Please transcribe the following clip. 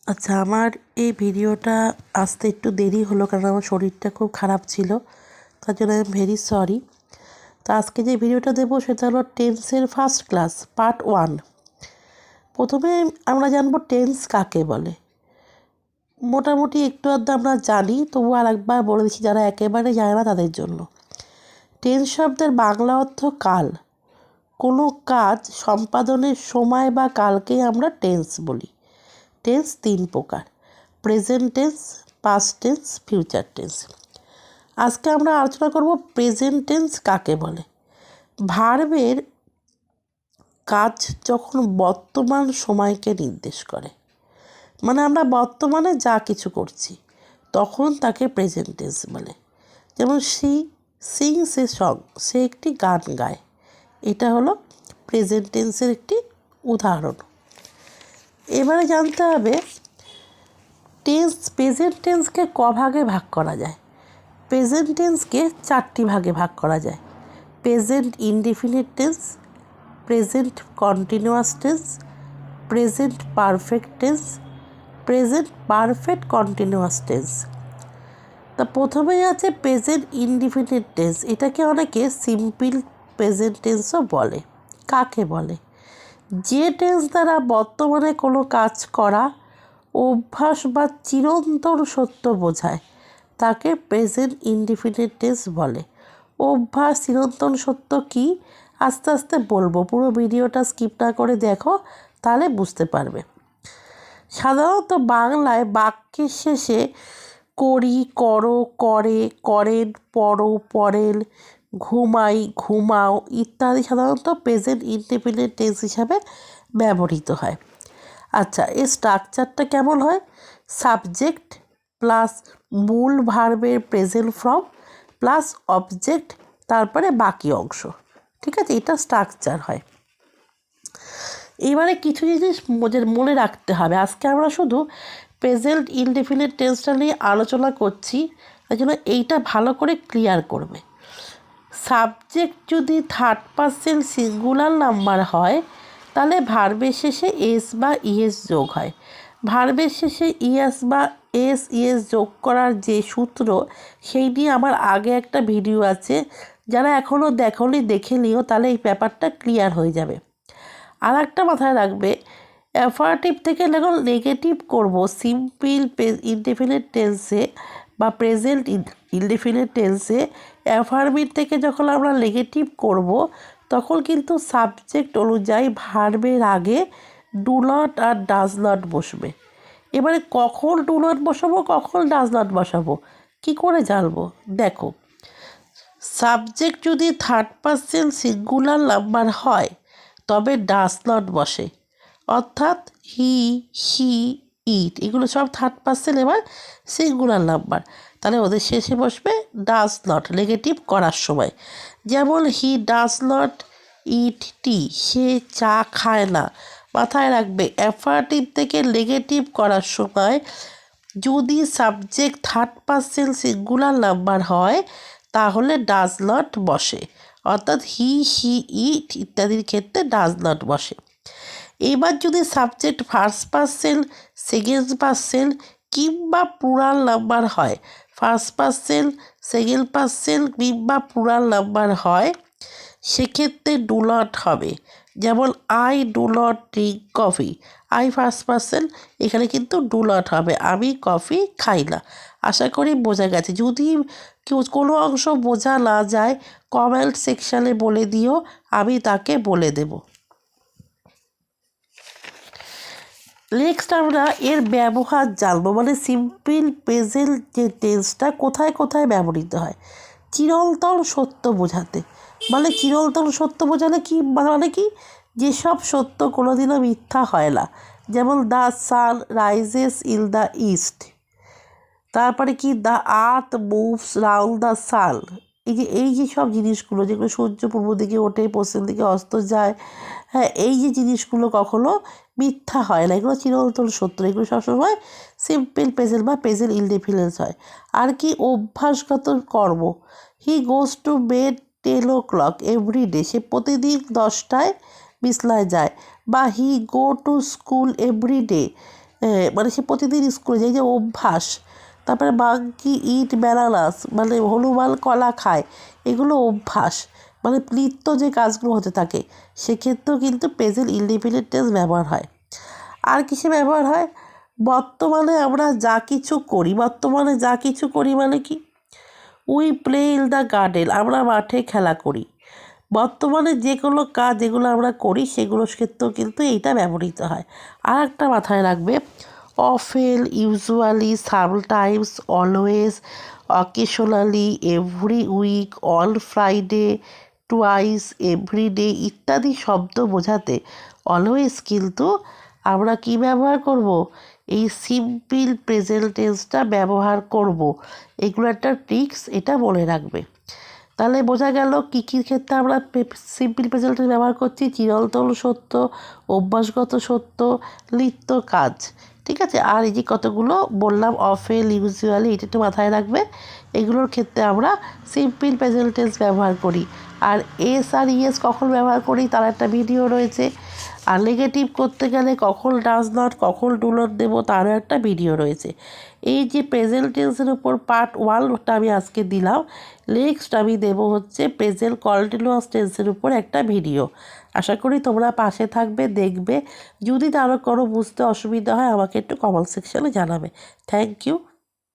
আচ্ছা, আমার এই ভিডিওটা আসতে একটু দেরি হলো কারণ আমার শরীরটা খুব খারাপ ছিল, তার জন্য আই এম ভেরি সরি। তো আজকে যে ভিডিওটা দেবো সেটা হলো টেন্সের ফার্স্ট ক্লাস পার্ট 1। প্রথমে আমরা জানবো টেন্স কাকে বলে। মোটামুটি একটু আধটু আমরা জানি, তবু আর একবার বলে দিচ্ছি যারা একেবারে জানে না তাদের জন্য। টেন্স শব্দের বাংলা অর্থ কাল। কোনো কাজ সম্পাদনের সময় বা কালকেই আমরা টেন্স বলি। টেন্স 3 প্রকার: present tense, past tense, future tense. আজকে আমরা আলোচনা করব প্রেজেন্ট টেন্স কাকে বলে। ভার্বের কাজ যখন বর্তমান সময়কে নির্দেশ করে, মানে আমরা বর্তমানে যা কিছু করছি তখন তাকে প্রেজেন্ট টেন্স বলে। যেমন সি সিংস এ সং, সে একটি গান গায়, এটা হলো প্রেজেন্ট টেন্সের একটি উদাহরণ। এবারে জানতে হবে টেন্স প্রেজেন্ট টেন্সকে ক ভাগে ভাগ করা যায়। প্রেজেন্ট টেন্সকে 4টি ভাগে ভাগ করা যায়: present indefinite tense, present continuous tense, present perfect tense, present perfect continuous tense. তা প্রথমেই আছে প্রেজেন্ট ইনডিফিনিট টেন্স। এটাকে অনেকে সিম্পল প্রেজেন্ট টেন্সও বলে। কাকে বলে? যে টেন্স দ্বারা বর্তমানে কোনো কাজ করা অভ্যাস বা চিরন্তন সত্য বোঝায় তাকে প্রেজেন্ট ইনডিফিনিট টেন্স বলে। অভ্যাস, চিরন্তন সত্য কি আস্তে আস্তে বলবো, পুরো ভিডিওটা স্কিপ না করে দেখো, তাহলে বুঝতে পারবে। সাধারণত বাংলায় বাক্যের শেষে করি, করো, করে, করেন, পড়ো, পড়েন, ঘুমাই, ঘুমাও ইত্যাদি সাধারণত প্রেজেন্ট ইনডিফিনিট টেন্স হিসাবে ব্যবহৃত হয়। আচ্ছা, এর স্ট্রাকচারটা কেমন হয়? সাবজেক্ট প্লাস মূল ভার্বের প্রেজেন্ট ফর্ম প্লাস অবজেক্ট, তারপরে বাকি অংশ। ঠিক আছে, এটা স্ট্রাকচার হয়। এবারে কিছু জিনিস মনে রাখতে হবে। আজকে আমরা শুধু প্রেজেন্ট ইনডিফিনিট টেন্সটা নিয়ে আলোচনা করছি, তাই জন্য এইটা ভালো করে ক্লিয়ার করবে। সাবজেক্ট যদি থার্ড পারসন সিঙ্গুলার নাম্বার হয় তাহলে ভার্বের শেষে এস বা ইএস যোগ হয়। ভার্বের শেষে ইএস বা ইএস যোগ করার যে সূত্র, সেই নিয়ে আমার আগে একটা ভিডিও আছে, যারা এখনও দেখোনি দেখে নিও, তাহলে এই ব্যাপারটা ক্লিয়ার হয়ে যাবে। আর একটা মাথায় রাখবে, অ্যাফার্টিভ থেকে যখন নেগেটিভ করব সিম্পল ইনডিফিনিট টেন্সে বা প্রেজেন্ট ইনডিফিনিট টেন্সে, অ্যাফার্মিভ থেকে যখন আমরা নেগেটিভ করব তখন কিন্তু সাবজেক্ট অনুযায়ী ভার্বের আগে ডু নট আর ডাজ নট বসবে। এবারে কখন ডু নট বসাবো, কখন ডাজ নট বসাবো, কী করে জানবো? দেখো, সাবজেক্ট যদি থার্ড পারসন সিঙ্গুলার নাম্বার হয় তবে ডাজ নট বসে, অর্থাৎ হি, শি, ইট এগুলো সব থার্ড পারসন এবার সিঙ্গুলার নাম্বার, তাহলে ওদের শেষে বসবে ডাজ নট নেগেটিভ করার সময়। যেমন হি ডাজ নট ইট টি, সে চা খায় না। মাথায় রাখবে, অ্যাফার্টিভ থেকে নেগেটিভ করার সময় যদি subject third person singular number হয় তাহলে ডাজ নট বসে, অর্থাৎ হি, শি, ইট ইত্যাদির ক্ষেত্রে ডাজ নট বসে। এবার যদি subject first person, second person কিংবা প্লুরাল নাম্বার হয়, ফার্স্ট পারসন, সেকেন্ড পারসন কিংবা প্লুরাল নাম্বার হয়, সেক্ষেত্রে ডু নট হবে। যেমন I do not drink coffee, I first person, এখানে কিন্তু ডু নট হবে, আমি কফি খাই না। আশা করি বোঝা গেছে। যদি কোনো অংশ বোঝা না যায় কমেন্ট সেকশানে বলে দিও, আমি তাকে বলে দেব। নেক্সট আমরা এর ব্যবহার জানবো, মানে সিম্পল প্রেজেন্ট যে টেন্সটা কোথায় কোথায় ব্যবহৃত হয়। চিরন্তন সত্য বোঝাতে, মানে চিরন্তন সত্য বোঝালে কি মানে কি, যেসব সত্য কোনোদিনও মিথ্যা হয় না। যেমন the sun rises in the east, তারপরে কি the earth moves round the sun. এই যে সব জিনিসগুলো, যেগুলো সূর্য পূর্ব দিকে ওঠে, পশ্চিম দিকে অস্ত যায়, হ্যাঁ, এই যে জিনিসগুলো কখনো মিথ্যা হয় না, এগুলো চিরন্তন সত্য, এগুলো সবসময় সিম্পল প্রেজেন্ট বা প্রেজেন্ট ইনডিফিনিট হয়। আর কি অভ্যাসগত কর্ম, he goes to bed 10 o'clock everyday, সে প্রতিদিন 10টায় বিছনায় যায়। বা he go to school everyday, মানে সে প্রতিদিন স্কুলে যায়, যে অভ্যাস। তারপরে মাঙ্কি ইট ব্যানানাস, মানে হনুমান কলা খায়, এগুলো অভ্যাস, মানে নিত্য যে কাজগুলো হতে থাকে, সেক্ষেত্রেও কিন্তু প্রেজেন্ট ইনডিফিনিট টেন্স ব্যবহার হয়। আর কিসে ব্যবহার হয়? বর্তমানে আমরা যা কিছু করি, বর্তমানে যা কিছু করি মানে কি? We play in the garden, আমরা মাঠে খেলা করি। বর্তমানে যে কোনো কাজ যেগুলো আমরা করি সেগুলোর ক্ষেত্রেও কিন্তু এইটা ব্যবহৃত হয়। আর একটা মাথায় রাখবে, often, usually, sometimes, always, occasionally, every week, on Friday, twice, every day ইত্যাদি শব্দ বোঝাতে অলওয়েজ কিন্তু আমরা কি ব্যবহার করব? এই সিম্পল প্রেজেন্ট টেন্সটা ব্যবহার করব। এগুলো একটা ট্রিক্স, এটা মনে রাখবে। তাহলে বোঝা গেল কী কী ক্ষেত্রে আমরা সিম্পল প্রেজেন্ট টেন্স ব্যবহার করছি: চিরন্তন সত্য, অভ্যাসগত সত্য, লিপ্ত কাজ। ঠিক আছে? আর এই যে কতগুলো বললাম, অফেন, ইউজুয়ালি, এটা একটু মাথায় রাখবে। এগুলোর ক্ষেত্রে আমরা সিম্পল প্রেজেন্ট টেন্স ব্যবহার করি। আর এস আর ইএস কখন ব্যবহার করি তার একটা ভিডিও রয়েছে। আর নেগেটিভ করতে গেলে কখন ডাজ নট, কখন ডু নট দেবো তারও একটা ভিডিও রয়েছে। এই যে প্রেজেন্ট টেন্সের উপর পার্ট 1টা আমি আজকে দিলাম। নেক্সট আমি দেবো হচ্ছে প্রেজেন্ট কন্টিনিউয়াস টেন্সের উপর একটা ভিডিও। আশা করি তোমরা পাশে থাকবে, দেখবে। যদি তারও কোনো বুঝতে অসুবিধা হয় আমাকে একটু কমেন্ট সেকশনে জানাবে। Thank you.